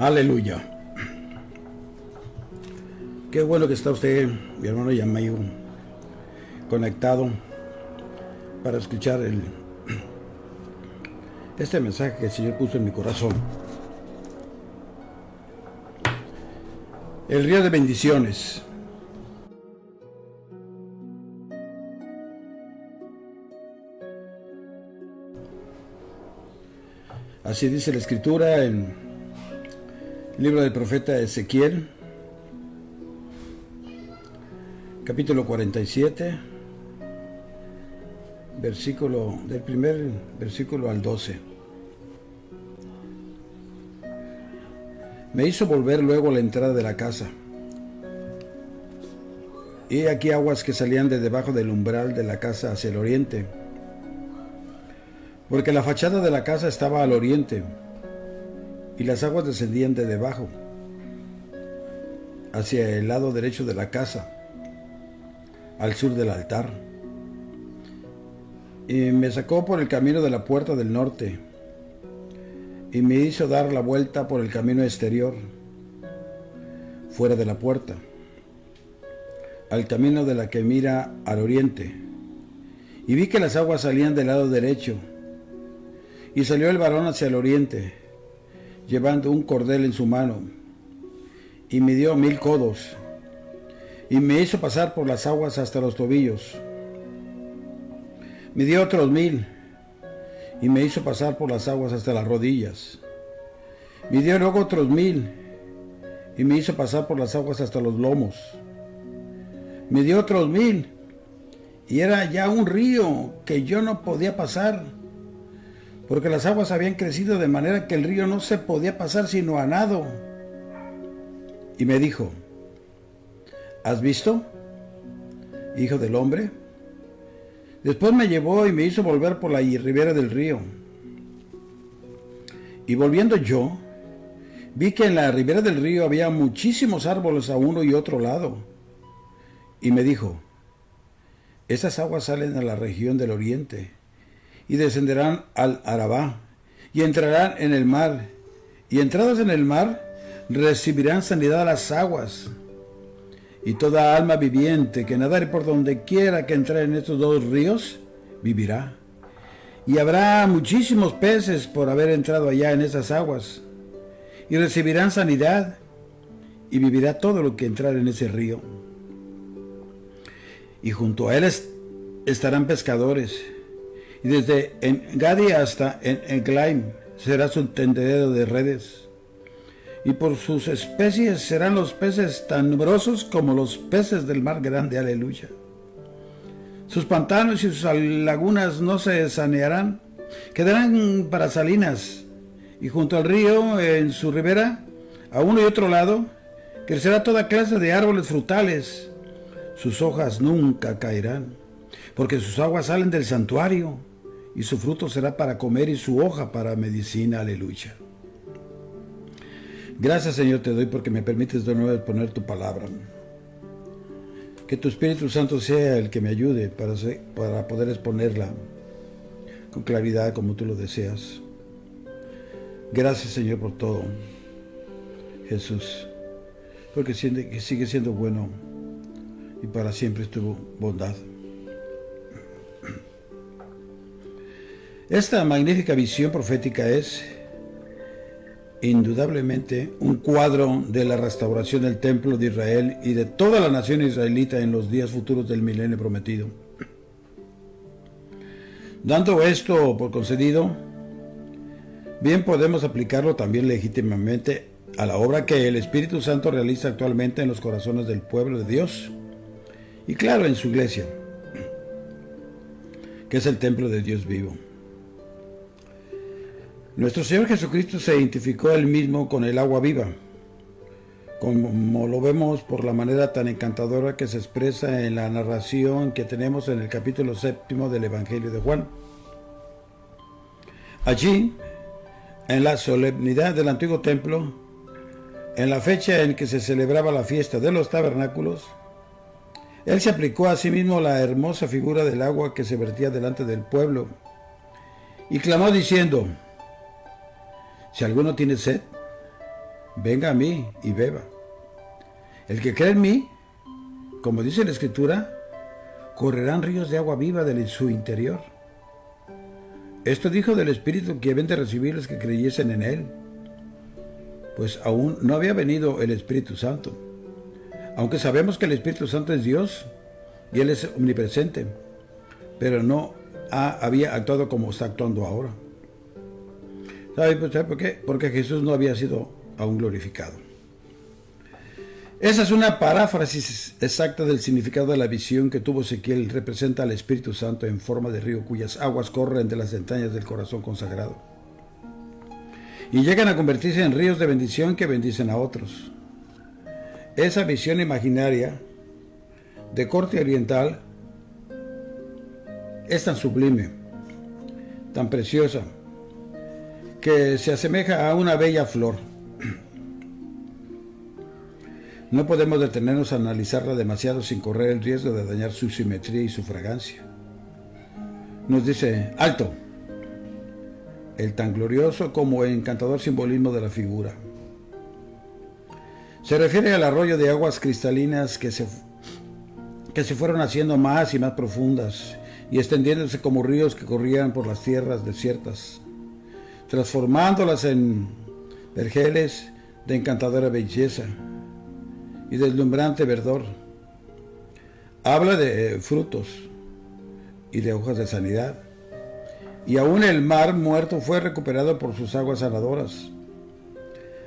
Aleluya. Qué bueno que está usted, mi hermano y amigo, conectado para escuchar este mensaje que el Señor puso en mi corazón. El río de bendiciones. Así dice la Escritura en el libro del profeta Ezequiel, capítulo 47, del primer versículo al 12. Me hizo volver luego a la entrada de la casa. Y aquí aguas que salían de debajo del umbral de la casa hacia el oriente, porque la fachada de la casa estaba al oriente, y las aguas descendían de debajo, hacia el lado derecho de la casa, al sur del altar. Y me sacó por el camino de la puerta del norte, y me hizo dar la vuelta por el camino exterior, fuera de la puerta, al camino de la que mira al oriente. Y vi que las aguas salían del lado derecho, y salió el varón hacia el oriente, llevando un cordel en su mano, y midió 1000 codos, y me hizo pasar por las aguas hasta los tobillos. Midió otros 1000, y me hizo pasar por las aguas hasta las rodillas. Midió luego otros 1000, y me hizo pasar por las aguas hasta los lomos. Midió otros 1000, y era ya un río que yo no podía pasar, porque las aguas habían crecido de manera que el río no se podía pasar sino a nado. Y me dijo: ¿has visto, hijo del hombre? Después me llevó y me hizo volver por la ribera del río. Y volviendo yo, vi que en la ribera del río había muchísimos árboles a uno y otro lado. Y me dijo: esas aguas salen a la región del oriente, y descenderán al Arabá, y entrarán en el mar, y entradas en el mar, recibirán sanidad a las aguas. Y toda alma viviente que nadare por donde quiera que entre en estos dos ríos, vivirá. Y habrá muchísimos peces por haber entrado allá en esas aguas, y recibirán sanidad, y vivirá todo lo que entrar en ese río. Y junto a él estarán pescadores, y desde En-Gadi hasta En-Eglaim será su tendedero de redes. Y por sus especies serán los peces tan numerosos como los peces del mar grande. Aleluya. Sus pantanos y sus lagunas no se sanearán, quedarán para salinas. Y junto al río, en su ribera, a uno y otro lado, crecerá toda clase de árboles frutales. Sus hojas nunca caerán, porque sus aguas salen del santuario, y su fruto será para comer y su hoja para medicina. Aleluya. Gracias, Señor, te doy porque me permites de nuevo exponer tu palabra. Que tu Espíritu Santo sea el que me ayude para poder exponerla con claridad como tú lo deseas. Gracias, Señor, por todo, Jesús, porque sigue siendo bueno y para siempre es tu bondad. Esta magnífica visión profética es indudablemente un cuadro de la restauración del templo de Israel y de toda la nación israelita en los días futuros del milenio prometido. Dando esto por concedido, bien podemos aplicarlo también legítimamente a la obra que el Espíritu Santo realiza actualmente en los corazones del pueblo de Dios y claro, en su iglesia, que es el templo de Dios vivo. Nuestro Señor Jesucristo se identificó él mismo con el agua viva, como lo vemos por la manera tan encantadora que se expresa en la narración que tenemos en el capítulo 7 del Evangelio de Juan. Allí, en la solemnidad del antiguo templo, en la fecha en que se celebraba la fiesta de los tabernáculos, él se aplicó a sí mismo la hermosa figura del agua que se vertía delante del pueblo y clamó diciendo: si alguno tiene sed, venga a mí y beba. El que cree en mí, como dice la Escritura, correrán ríos de agua viva de su interior. Esto dijo del Espíritu que habían de recibir los que creyesen en Él, pues aún no había venido el Espíritu Santo. Aunque sabemos que el Espíritu Santo es Dios y Él es omnipresente, pero no había actuado como está actuando ahora. ¿Sabe por qué? Porque Jesús no había sido aún glorificado. Esa es una paráfrasis exacta del significado de la visión que tuvo Ezequiel. Representa al Espíritu Santo en forma de río cuyas aguas corren de las entrañas del corazón consagrado y llegan a convertirse en ríos de bendición que bendicen a otros. Esa visión imaginaria de corte oriental es tan sublime, tan preciosa, que se asemeja a una bella flor. No podemos detenernos a analizarla demasiado sin correr el riesgo de dañar su simetría y su fragancia. Nos dice, alto, el tan glorioso como encantador simbolismo de la figura. Se refiere al arroyo de aguas cristalinas que se fueron haciendo más y más profundas y extendiéndose como ríos que corrían por las tierras desiertas, transformándolas en vergeles de encantadora belleza y deslumbrante verdor. Habla de frutos y de hojas de sanidad. Y aún el mar muerto fue recuperado por sus aguas sanadoras,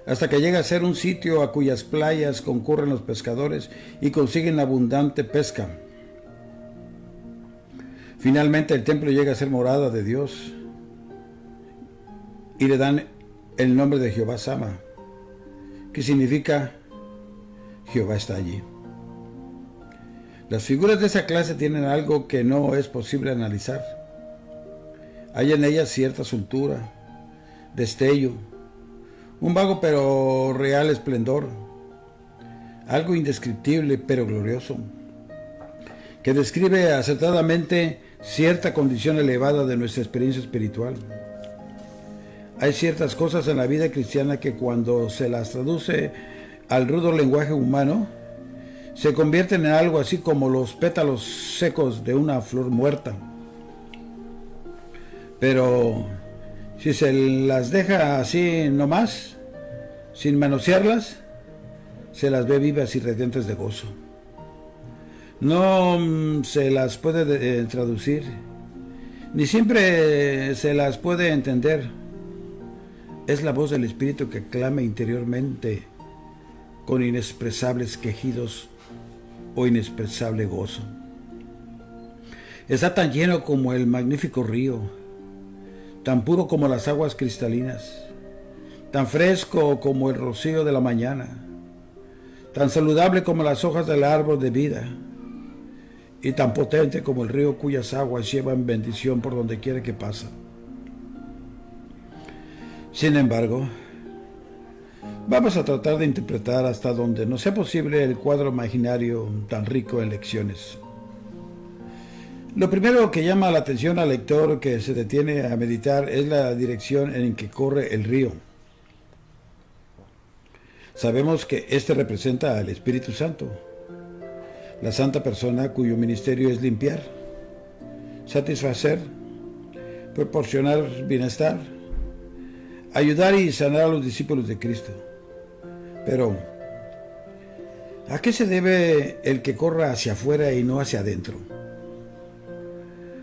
hasta que llega a ser un sitio a cuyas playas concurren los pescadores y consiguen abundante pesca. Finalmente el templo llega a ser morada de Dios y le dan el nombre de Jehová Sama, que significa Jehová está allí. Las figuras de esa clase tienen algo que no es posible analizar. Hay en ellas cierta soltura, destello, un vago pero real esplendor, algo indescriptible pero glorioso, que describe acertadamente cierta condición elevada de nuestra experiencia espiritual. Hay ciertas cosas en la vida cristiana que cuando se las traduce al rudo lenguaje humano, se convierten en algo así como los pétalos secos de una flor muerta. Pero si se las deja así nomás, sin manosearlas, se las ve vivas y radiantes de gozo. No se las puede traducir, ni siempre se las puede entender. Es la voz del Espíritu que clama interiormente con inexpresables quejidos o inexpresable gozo. Está tan lleno como el magnífico río, tan puro como las aguas cristalinas, tan fresco como el rocío de la mañana, tan saludable como las hojas del árbol de vida, y tan potente como el río cuyas aguas llevan bendición por donde quiera que pasa. Sin embargo, vamos a tratar de interpretar hasta donde nos sea posible el cuadro imaginario tan rico en lecciones. Lo primero que llama la atención al lector que se detiene a meditar es la dirección en que corre el río. Sabemos que este representa al Espíritu Santo, la santa persona cuyo ministerio es limpiar, satisfacer, proporcionar bienestar, ayudar y sanar a los discípulos de Cristo. Pero, ¿a qué se debe el que corra hacia afuera y no hacia adentro?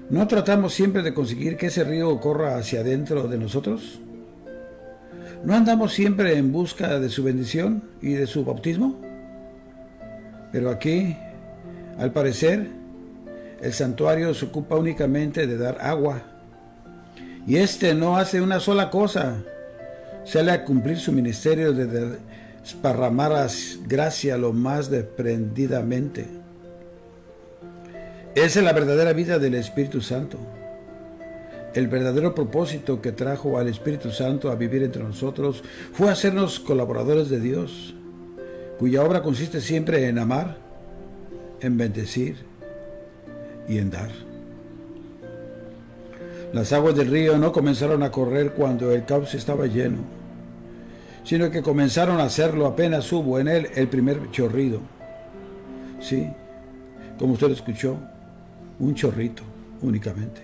¿No tratamos siempre de conseguir que ese río corra hacia adentro de nosotros? ¿No andamos siempre en busca de su bendición y de su bautismo? Pero aquí, al parecer, el santuario se ocupa únicamente de dar agua, y este no hace una sola cosa: sale a cumplir su ministerio de desparramar gracia lo más desprendidamente. Esa es la verdadera vida del Espíritu Santo. El verdadero propósito que trajo al Espíritu Santo a vivir entre nosotros fue hacernos colaboradores de Dios, cuya obra consiste siempre en amar, en bendecir y en dar. Las aguas del río no comenzaron a correr cuando el cauce estaba lleno, sino que comenzaron a hacerlo apenas hubo en él el primer chorrido. Sí, como usted lo escuchó, un chorrito únicamente.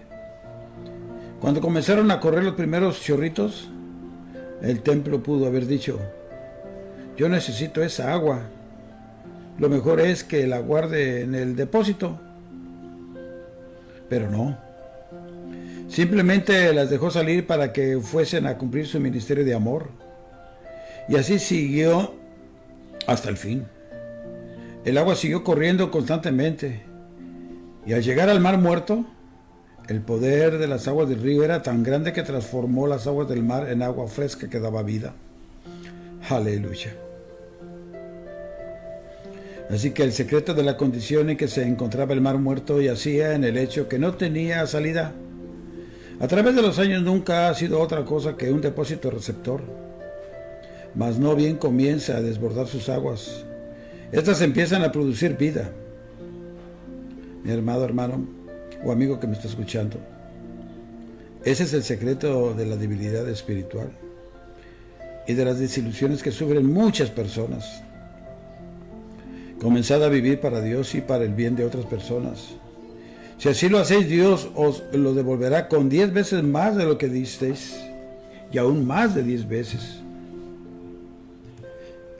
Cuando comenzaron a correr los primeros chorritos, el templo pudo haber dicho: yo necesito esa agua, lo mejor es que la guarde en el depósito. Pero no, simplemente las dejó salir para que fuesen a cumplir su ministerio de amor. Y así siguió hasta el fin. El agua siguió corriendo constantemente, y al llegar al mar muerto, el poder de las aguas del río era tan grande que transformó las aguas del mar en agua fresca que daba vida. Aleluya. Así que el secreto de la condición en que se encontraba el mar muerto yacía en el hecho que no tenía salida. A través de los años nunca ha sido otra cosa que un depósito receptor. Mas no bien comienza a desbordar sus aguas, estas empiezan a producir vida. Mi hermano o amigo que me está escuchando, ese es el secreto de la debilidad espiritual y de las desilusiones que sufren muchas personas. Comenzad a vivir para Dios y para el bien de otras personas. Si así lo hacéis, Dios os lo devolverá con 10 veces más de lo que disteis, y aún más de 10 veces.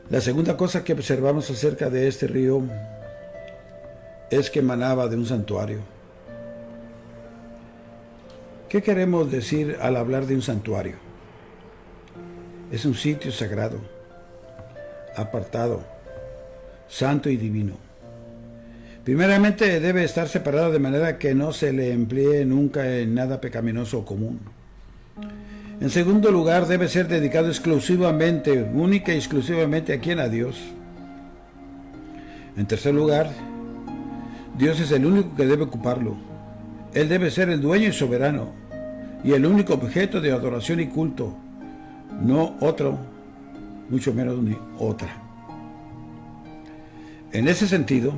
La segunda cosa que observamos acerca de este río es que emanaba de un santuario. ¿Qué queremos decir al hablar de un santuario? Es un sitio sagrado, apartado, santo y divino. Primeramente debe estar separado de manera que no se le emplee nunca en nada pecaminoso o común. En segundo lugar, debe ser dedicado exclusivamente, única y exclusivamente a quién, a Dios. En tercer lugar, Dios es el único que debe ocuparlo. Él debe ser el dueño y soberano, y el único objeto de adoración y culto, no otro, mucho menos ni otra. En ese sentido,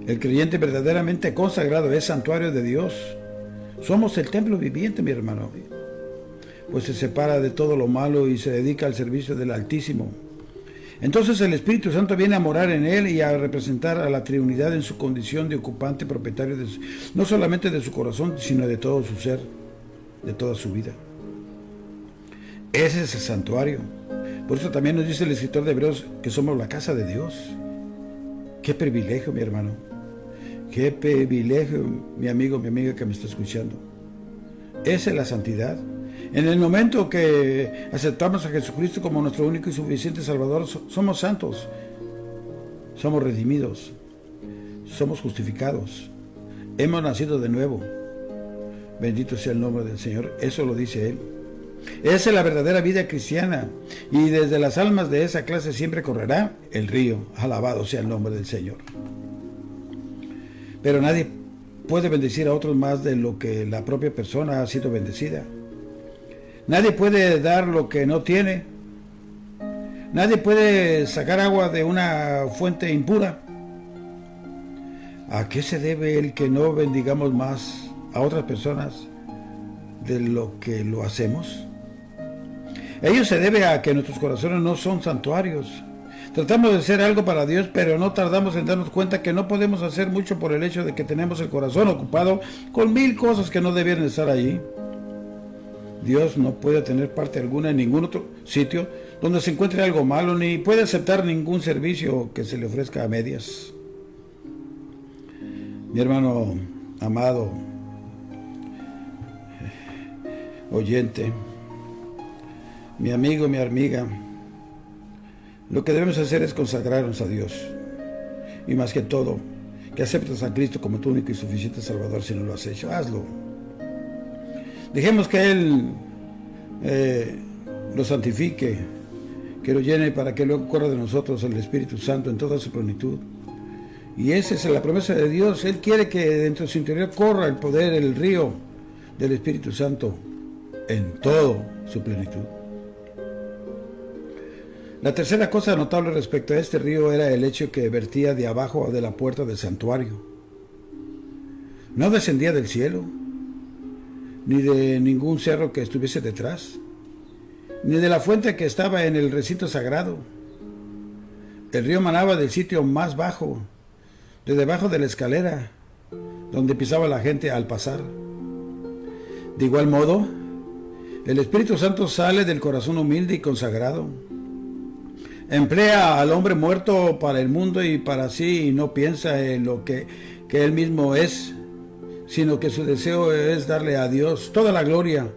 el creyente verdaderamente consagrado es santuario de Dios. Somos el templo viviente, mi hermano, pues se separa de todo lo malo y se dedica al servicio del Altísimo. Entonces el Espíritu Santo viene a morar en él y a representar a la Trinidad en su condición de ocupante propietario no solamente de su corazón, sino de todo su ser, de toda su vida. Ese es el santuario. Por eso también nos dice el escritor de Hebreos que somos la casa de Dios. Qué privilegio, mi hermano. Qué privilegio, mi amigo, mi amiga que me está escuchando. Esa es la santidad. En el momento que aceptamos a Jesucristo como nuestro único y suficiente Salvador, somos santos, somos redimidos, somos justificados, hemos nacido de nuevo. Bendito sea el nombre del Señor. Eso lo dice Él. Esa es la verdadera vida cristiana, y desde las almas de esa clase siempre correrá el río. Alabado sea el nombre del Señor. Pero nadie puede bendecir a otros más de lo que la propia persona ha sido bendecida. Nadie puede dar lo que no tiene. Nadie puede sacar agua de una fuente impura. ¿A qué se debe el que no bendigamos más a otras personas de lo que lo hacemos? Ello se debe a que nuestros corazones no son santuarios. Tratamos de hacer algo para Dios, pero no tardamos en darnos cuenta que no podemos hacer mucho por el hecho de que tenemos el corazón ocupado con 1000 cosas que no debieran estar allí. Dios no puede tener parte alguna en ningún otro sitio donde se encuentre algo malo, ni puede aceptar ningún servicio que se le ofrezca a medias. Mi hermano amado, oyente, mi amigo, mi amiga, lo que debemos hacer es consagrarnos a Dios, y más que todo, que aceptes a Cristo como tu único y suficiente Salvador. Si no lo has hecho, hazlo. Dejemos que Él lo santifique, que lo llene, para que luego corra de nosotros el Espíritu Santo en toda su plenitud. Y esa es la promesa de Dios. Él quiere que dentro de su interior corra el poder, el río del Espíritu Santo en toda su plenitud. La tercera cosa notable respecto a este río era el hecho que vertía de abajo de la puerta del santuario. No descendía del cielo, ni de ningún cerro que estuviese detrás. ni de la fuente que estaba en el recinto sagrado. El río manaba del sitio más bajo, de debajo de la escalera, donde pisaba la gente al pasar. De igual modo, el Espíritu Santo sale del corazón humilde y consagrado. Emplea al hombre muerto para el mundo y para sí, y no piensa en lo que él mismo es, sino que su deseo es darle a Dios toda la gloria,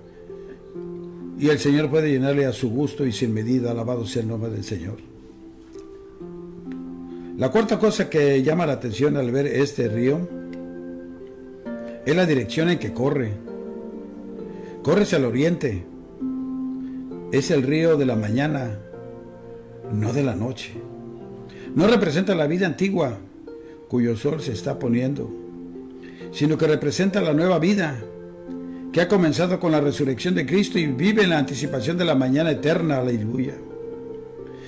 y el Señor puede llenarle a su gusto y sin medida. Alabado sea el nombre del Señor. La cuarta cosa que llama la atención al ver este río es la dirección en que corre. Corre hacia el oriente. Es el río de la mañana, no de la noche. No representa la vida antigua, cuyo sol se está poniendo, sino que representa la nueva vida, que ha comenzado con la resurrección de Cristo y vive en la anticipación de la mañana eterna. Aleluya.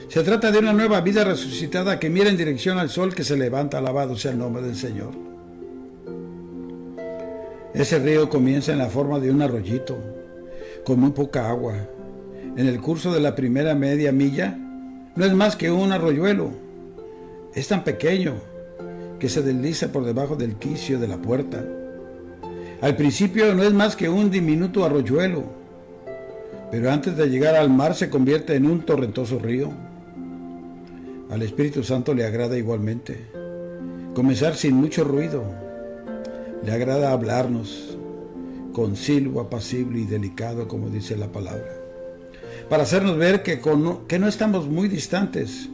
Se trata de una nueva vida resucitada que mira en dirección al sol que se levanta. Alabado sea el nombre del Señor. Ese río comienza en la forma de un arroyito, con muy poca agua. En el curso de la primera media milla, no es más que un arroyuelo. Es tan pequeño que se desliza por debajo del quicio de la puerta. Al principio no es más que un diminuto arroyuelo, pero antes de llegar al mar se convierte en un torrentoso río. Al Espíritu Santo le agrada igualmente comenzar sin mucho ruido. Le agrada hablarnos con silbo apacible y delicado, como dice la palabra, para hacernos ver que no estamos muy distantes.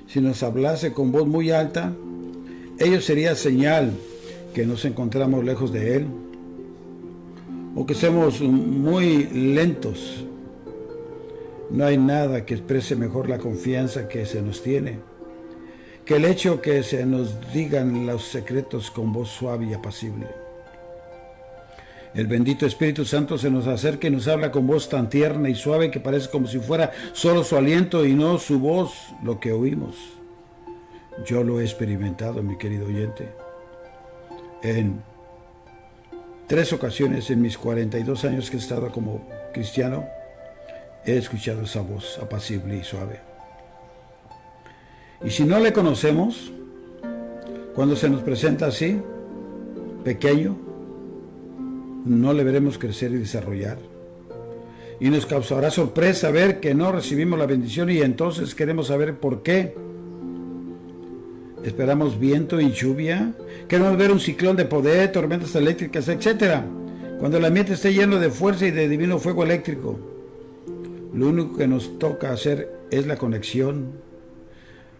Si nos hablase con voz muy alta, ello sería señal que nos encontramos lejos de Él, o que somos muy lentos. No hay nada que exprese mejor la confianza que se nos tiene que el hecho que se nos digan los secretos con voz suave y apacible. El bendito Espíritu Santo se nos acerca y nos habla con voz tan tierna y suave que parece como si fuera solo su aliento y no su voz lo que oímos. Yo lo he experimentado, mi querido oyente. En 3 ocasiones en mis 42 años que he estado como cristiano, he escuchado esa voz apacible y suave. Y si no le conocemos, cuando se nos presenta así, pequeño, no le veremos crecer y desarrollar. Y nos causará sorpresa ver que no recibimos la bendición, y entonces queremos saber por qué. Esperamos viento y lluvia, queremos ver un ciclón de poder, tormentas eléctricas, etc. Cuando el ambiente esté lleno de fuerza y de divino fuego eléctrico, lo único que nos toca hacer es la conexión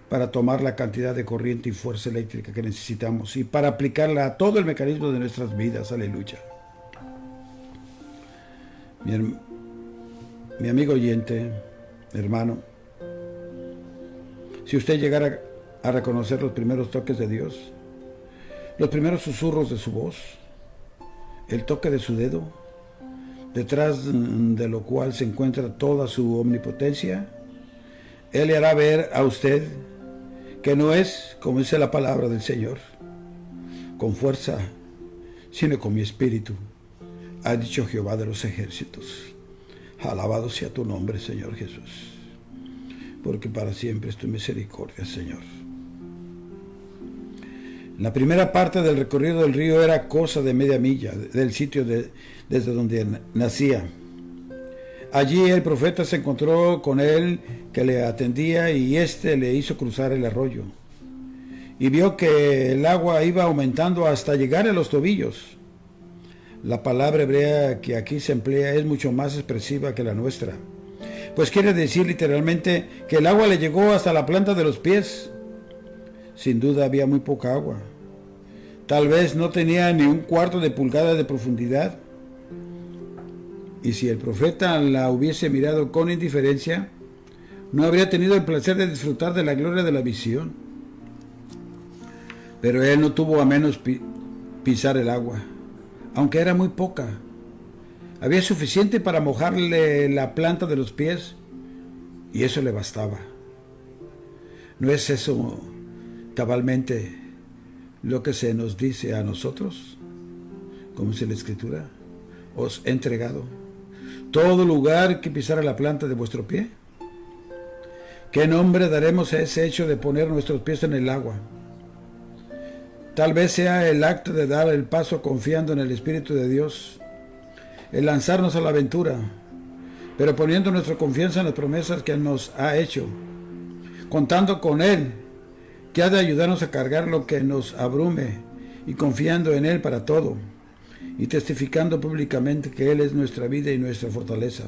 para tomar la cantidad de corriente y fuerza eléctrica que necesitamos y para aplicarla a todo el mecanismo de nuestras vidas. Aleluya. Mi amigo oyente, hermano, si usted llegara a reconocer los primeros toques de Dios, los primeros susurros de su voz, el toque de su dedo, detrás de lo cual se encuentra toda su omnipotencia, Él le hará ver a usted que no es, como dice la palabra del Señor, con fuerza, sino con mi espíritu, ha dicho Jehová de los ejércitos. Alabado sea tu nombre, Señor Jesús, porque para siempre es tu misericordia, Señor. La primera parte del recorrido del río era cosa de media milla del sitio desde donde nacía. Allí el profeta se encontró con él que le atendía, y éste le hizo cruzar el arroyo. Y vio que el agua iba aumentando hasta llegar a los tobillos. La palabra hebrea que aquí se emplea es mucho más expresiva que la nuestra, pues quiere decir literalmente que el agua le llegó hasta la planta de los pies. Sin duda había muy poca agua. Tal vez no tenía ni 1/4 de pulgada de profundidad. Y si el profeta la hubiese mirado con indiferencia, no habría tenido el placer de disfrutar de la gloria de la visión. Pero él no tuvo a menos pisar el agua, aunque era muy poca. Había suficiente para mojarle la planta de los pies, y eso le bastaba. ¿No es eso cabalmente lo que se nos dice a nosotros? Como dice la Escritura: os he entregado todo lugar que pisara la planta de vuestro pie? ¿Qué nombre daremos a ese hecho de poner nuestros pies en el agua? Tal vez sea el acto de dar el paso confiando en el Espíritu de Dios, el lanzarnos a la aventura, pero poniendo nuestra confianza en las promesas que nos ha hecho, contando con Él, que ha de ayudarnos a cargar lo que nos abrume y confiando en Él para todo, y testificando públicamente que Él es nuestra vida y nuestra fortaleza.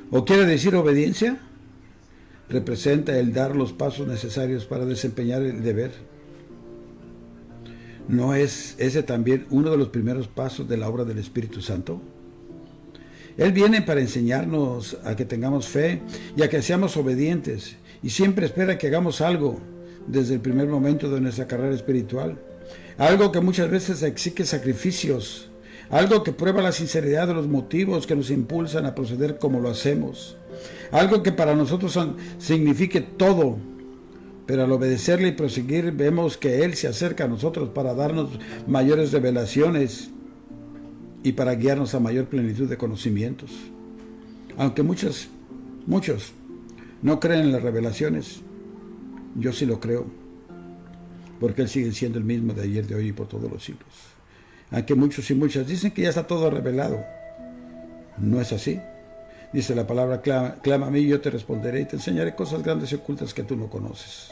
¿O quiere decir obediencia? Representa el dar los pasos necesarios para desempeñar el deber. ¿No es ese también uno de los primeros pasos de la obra del Espíritu Santo? Él viene para enseñarnos a que tengamos fe y a que seamos obedientes, y siempre espera que hagamos algo desde el primer momento de nuestra carrera espiritual. Algo que muchas veces exige sacrificios, algo que prueba la sinceridad de los motivos que nos impulsan a proceder como lo hacemos, algo que para nosotros signifique todo, pero al obedecerle y proseguir vemos que Él se acerca a nosotros para darnos mayores revelaciones y para guiarnos a mayor plenitud de conocimientos. Aunque muchos no creen en las revelaciones, yo sí lo creo, porque Él sigue siendo el mismo de ayer, de hoy y por todos los siglos. Aunque muchos y muchas dicen que ya está todo revelado, no es así. Dice la palabra, clama a mí y yo te responderé y te enseñaré cosas grandes y ocultas que tú no conoces.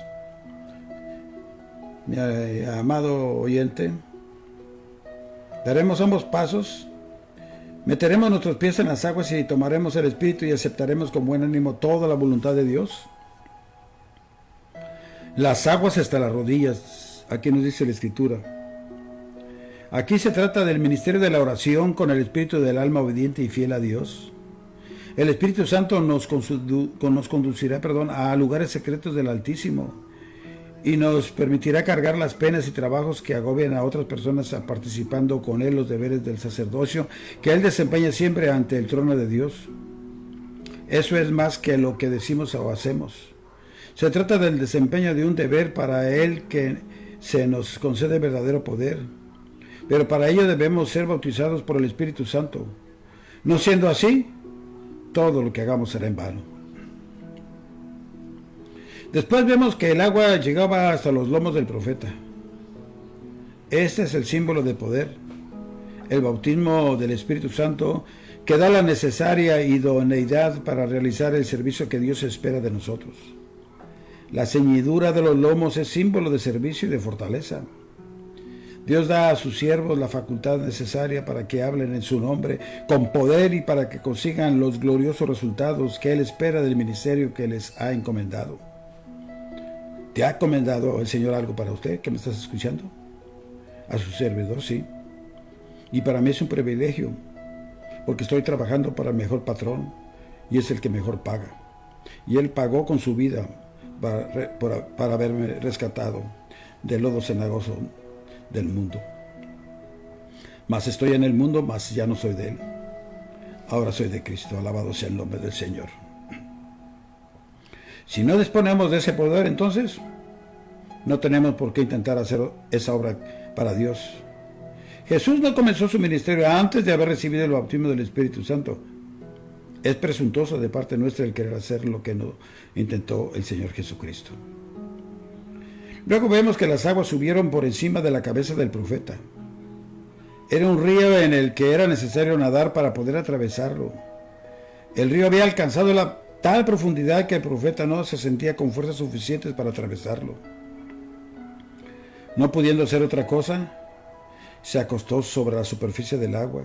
Mi amado oyente, daremos ambos pasos, meteremos nuestros pies en las aguas y tomaremos el Espíritu y aceptaremos con buen ánimo toda la voluntad de Dios. Las aguas hasta las rodillas, aquí nos dice la Escritura. Aquí se trata del ministerio de la oración con el espíritu del alma obediente y fiel a Dios. El Espíritu Santo nos conducirá a lugares secretos del Altísimo y nos permitirá cargar las penas y trabajos que agobian a otras personas participando con Él los deberes del sacerdocio que Él desempeña siempre ante el trono de Dios. Eso es más que lo que decimos o hacemos. Se trata del desempeño de un deber para Él que se nos concede verdadero poder. Pero para ello debemos ser bautizados por el Espíritu Santo. No siendo así, todo lo que hagamos será en vano. Después vemos que el agua llegaba hasta los lomos del profeta. Este es el símbolo de poder, el bautismo del Espíritu Santo que da la necesaria idoneidad para realizar el servicio que Dios espera de nosotros. La ceñidura de los lomos es símbolo de servicio y de fortaleza. Dios da a sus siervos la facultad necesaria para que hablen en su nombre con poder y para que consigan los gloriosos resultados que Él espera del ministerio que les ha encomendado. ¿Te ha encomendado el Señor algo para usted que me estás escuchando? A su servidor, sí. Y para mí es un privilegio, porque estoy trabajando para el mejor patrón y es el que mejor paga. Y Él pagó con su vida para haberme rescatado del lodo cenagoso del mundo. Mas estoy en el mundo, mas ya no soy de Él. Ahora soy de Cristo, alabado sea el nombre del Señor. Si no disponemos de ese poder, entonces no tenemos por qué intentar hacer esa obra para Dios. Jesús no comenzó su ministerio antes de haber recibido el bautismo del Espíritu Santo. Es presuntuoso de parte nuestra el querer hacer lo que no intentó el Señor Jesucristo. Luego vemos que las aguas subieron por encima de la cabeza del profeta. Era un río en el que era necesario nadar para poder atravesarlo. El río había alcanzado tal profundidad que el profeta no se sentía con fuerzas suficientes para atravesarlo. No pudiendo hacer otra cosa, se acostó sobre la superficie del agua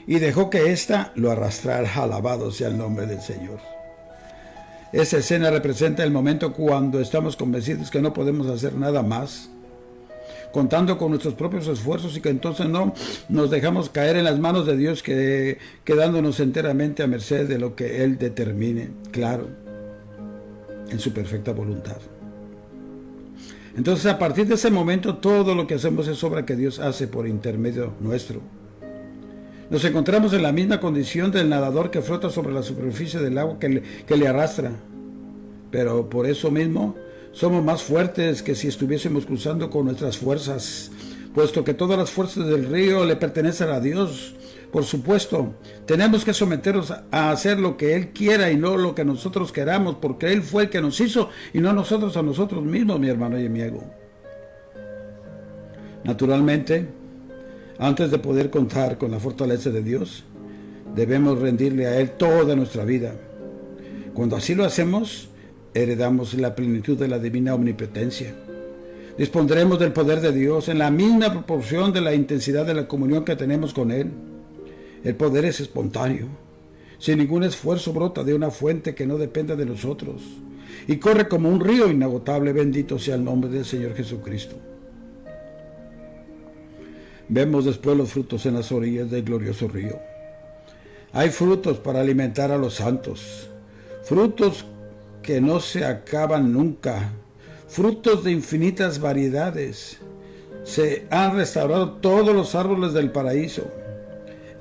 y dejó que ésta lo arrastrara. Alabado sea el nombre del Señor. Esa escena representa el momento cuando estamos convencidos que no podemos hacer nada más, contando con nuestros propios esfuerzos, y que entonces no nos dejamos caer en las manos de Dios, quedándonos enteramente a merced de lo que Él determine, claro, en su perfecta voluntad. Entonces, a partir de ese momento, todo lo que hacemos es obra que Dios hace por intermedio nuestro. Nos encontramos en la misma condición del nadador que flota sobre la superficie del agua que le arrastra. Pero por eso mismo somos más fuertes que si estuviésemos cruzando con nuestras fuerzas, puesto que todas las fuerzas del río le pertenecen a Dios, Por supuesto, tenemos que someternos a hacer lo que Él quiera y no lo que nosotros queramos, porque Él fue el que nos hizo y no nosotros a nosotros mismos, mi hermano y amigo. Naturalmente, antes de poder contar con la fortaleza de Dios, debemos rendirle a Él toda nuestra vida. Cuando así lo hacemos, heredamos la plenitud de la divina omnipotencia. Dispondremos del poder de Dios en la misma proporción de la intensidad de la comunión que tenemos con Él. El poder es espontáneo, sin ningún esfuerzo brota de una fuente que no dependa de nosotros y corre como un río inagotable. Bendito sea el nombre del Señor Jesucristo. Vemos después los frutos en las orillas del glorioso río. Hay frutos para alimentar a los santos, frutos que no se acaban nunca, frutos de infinitas variedades. Se han restaurado todos los árboles del paraíso.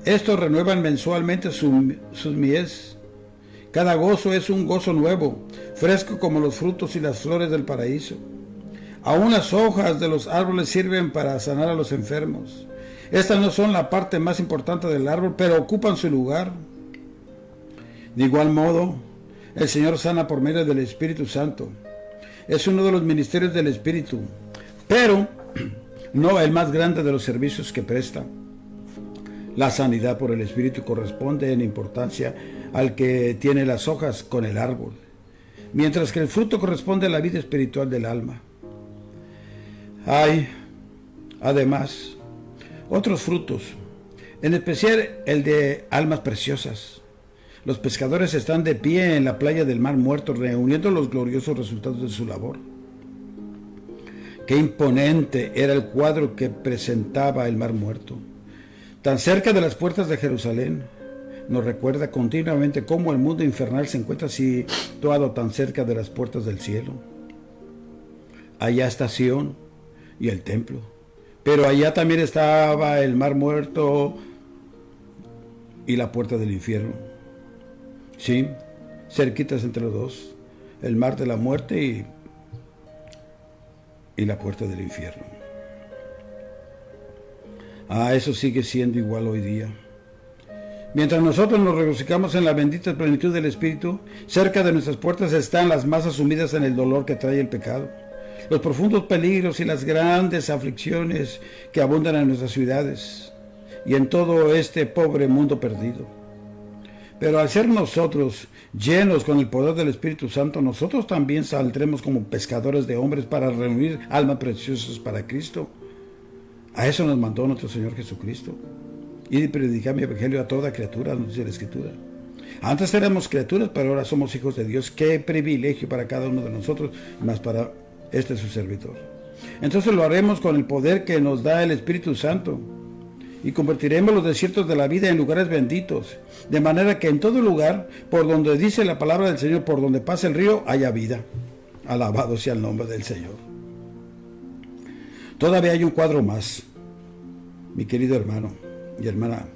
Estos renuevan mensualmente sus mies. Cada gozo es un gozo nuevo, fresco como los frutos y las flores del paraíso. Aún las hojas de los árboles sirven para sanar a los enfermos. Estas no son la parte más importante del árbol, pero ocupan su lugar. De igual modo, el Señor sana por medio del Espíritu Santo. Es uno de los ministerios del Espíritu, pero no el más grande de los servicios que presta. La sanidad por el Espíritu corresponde en importancia al que tiene las hojas con el árbol, mientras que el fruto corresponde a la vida espiritual del alma. Hay, además, otros frutos, en especial el de almas preciosas. Los pescadores están de pie en la playa del Mar Muerto, reuniendo los gloriosos resultados de su labor. Qué imponente era el cuadro que presentaba el Mar Muerto. Tan cerca de las puertas de Jerusalén, nos recuerda continuamente cómo el mundo infernal se encuentra situado tan cerca de las puertas del cielo. Allá está Sión y el templo, pero allá también estaba el Mar Muerto y la puerta del infierno. Sí, cerquitas entre los dos, el mar de la muerte y la puerta del infierno. Eso sigue siendo igual hoy día. Mientras nosotros nos regocijamos en la bendita plenitud del Espíritu, cerca de nuestras puertas están las masas sumidas en el dolor que trae el pecado, los profundos peligros y las grandes aflicciones que abundan en nuestras ciudades y en todo este pobre mundo perdido. Pero al ser nosotros llenos con el poder del Espíritu Santo, nosotros también saldremos como pescadores de hombres para reunir almas preciosas para Cristo. A eso nos mandó nuestro Señor Jesucristo. Y predicar mi evangelio a toda criatura, nos dice la Escritura. Antes éramos criaturas, pero ahora somos hijos de Dios. Qué privilegio para cada uno de nosotros, más para su servidor. Entonces lo haremos con el poder que nos da el Espíritu Santo. Y convertiremos los desiertos de la vida en lugares benditos. De manera que en todo lugar, por donde dice la palabra del Señor, por donde pasa el río, haya vida. Alabado sea el nombre del Señor. Todavía hay un cuadro más, mi querido hermano y hermana,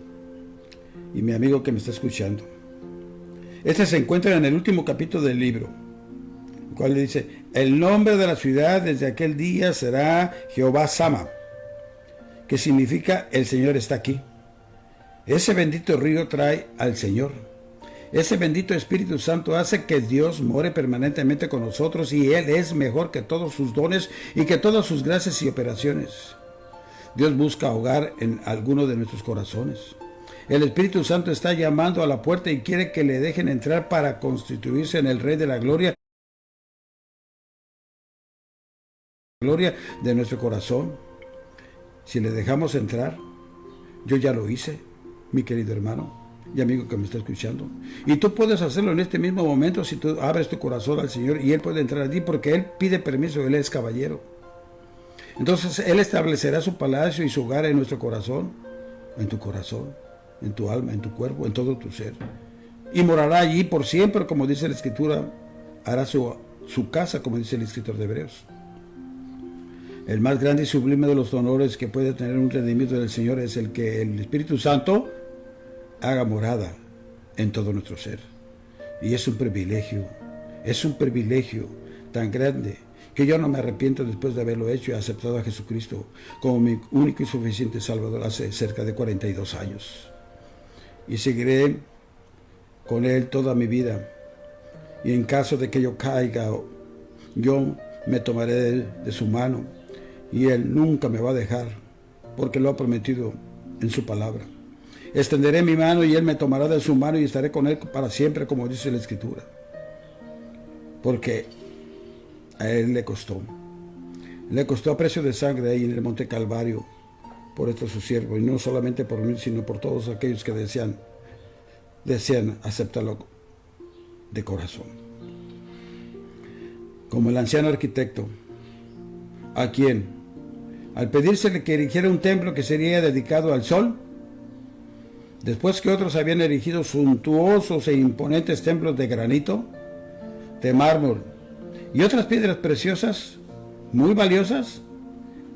y mi amigo que me está escuchando. Este se encuentra en el último capítulo del libro, el cual dice: el nombre de la ciudad desde aquel día será Jehová Sama, que significa el Señor está aquí. Ese bendito río trae al Señor. Ese bendito Espíritu Santo hace que Dios more permanentemente con nosotros, y Él es mejor que todos sus dones y que todas sus gracias y operaciones. Dios busca hogar en alguno de nuestros corazones. El Espíritu Santo está llamando a la puerta y quiere que le dejen entrar para constituirse en el Rey de la Gloria de nuestro corazón. Si le dejamos entrar, yo ya lo hice, mi querido hermano y amigo que me está escuchando. Y tú puedes hacerlo en este mismo momento si tú abres tu corazón al Señor, y Él puede entrar a ti porque Él pide permiso, Él es caballero. Entonces Él establecerá su palacio y su hogar en nuestro corazón, en tu corazón, en tu alma, en tu cuerpo, en todo tu ser. Y morará allí por siempre, como dice la Escritura. Hará su casa, como dice el escritor de Hebreos. El más grande y sublime de los honores que puede tener un rendimiento del Señor es el que el Espíritu Santo haga morada en todo nuestro ser. Y es un privilegio tan grande, que yo no me arrepiento después de haberlo hecho y aceptado a Jesucristo como mi único y suficiente Salvador hace cerca de 42 años. y seguiré con él toda mi vida. Y en caso de que yo caiga, yo me tomaré de su mano, y él nunca me va a dejar, porque lo ha prometido en su palabra. Extenderé mi mano y él me tomará de su mano y estaré con él para siempre, como dice la Escritura. Porque a él le costó a precio de sangre ahí en el Monte Calvario, por este su siervo, y no solamente por mí, sino por todos aquellos que desean aceptarlo de corazón. Como el anciano arquitecto, a quien, al pedírsele que erigiera un templo que sería dedicado al sol, después que otros habían erigido suntuosos e imponentes templos de granito, de mármol y otras piedras preciosas, muy valiosas,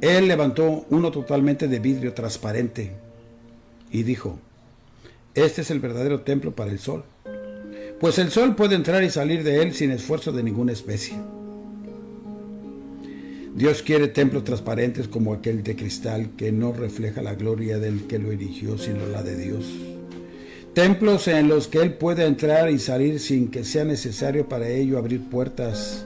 él levantó uno totalmente de vidrio transparente y dijo: este es el verdadero templo para el sol, pues el sol puede entrar y salir de él sin esfuerzo de ninguna especie. Dios quiere templos transparentes como aquel de cristal que no refleja la gloria del que lo erigió, sino la de Dios. Templos en los que Él pueda entrar y salir sin que sea necesario para ello abrir puertas,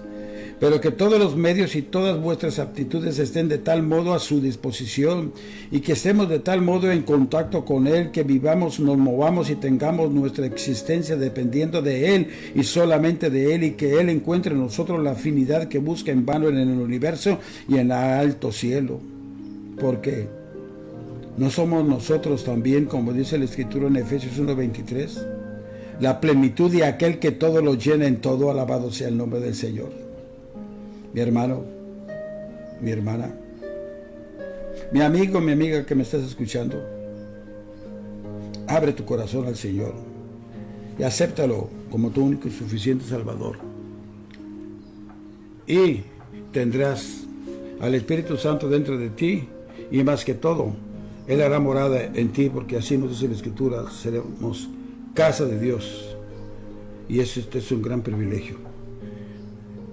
pero que todos los medios y todas vuestras aptitudes estén de tal modo a su disposición y que estemos de tal modo en contacto con Él que vivamos, nos movamos y tengamos nuestra existencia dependiendo de Él y solamente de Él, y que Él encuentre en nosotros la afinidad que busca en vano en el universo y en el alto cielo. Porque ¿no somos nosotros también, como dice la Escritura en Efesios 1:23, la plenitud de aquel que todo lo llena en todo? Alabado sea el nombre del Señor. Mi hermano, mi hermana, mi amigo, mi amiga que me estás escuchando, abre tu corazón al Señor y acéptalo como tu único y suficiente Salvador. Y tendrás al Espíritu Santo dentro de ti, y más que todo, Él hará morada en ti, porque así nos dice la Escritura: seremos casa de Dios. Y este es un gran privilegio.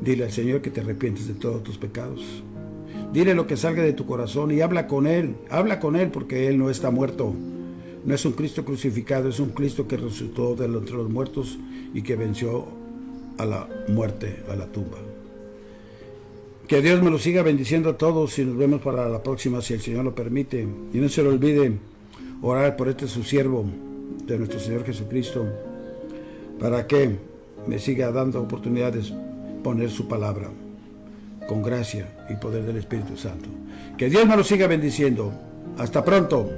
Dile al Señor que te arrepientes de todos tus pecados. Dile lo que salga de tu corazón y habla con Él porque Él no está muerto. No es un Cristo crucificado, es un Cristo que resucitó de entre los muertos y que venció a la muerte, a la tumba. Que Dios me lo siga bendiciendo a todos y nos vemos para la próxima, si el Señor lo permite. Y no se le olvide orar por este su siervo de nuestro Señor Jesucristo, para que me siga dando oportunidades poner su palabra con gracia y poder del Espíritu Santo. Que Dios me lo siga bendiciendo. Hasta pronto.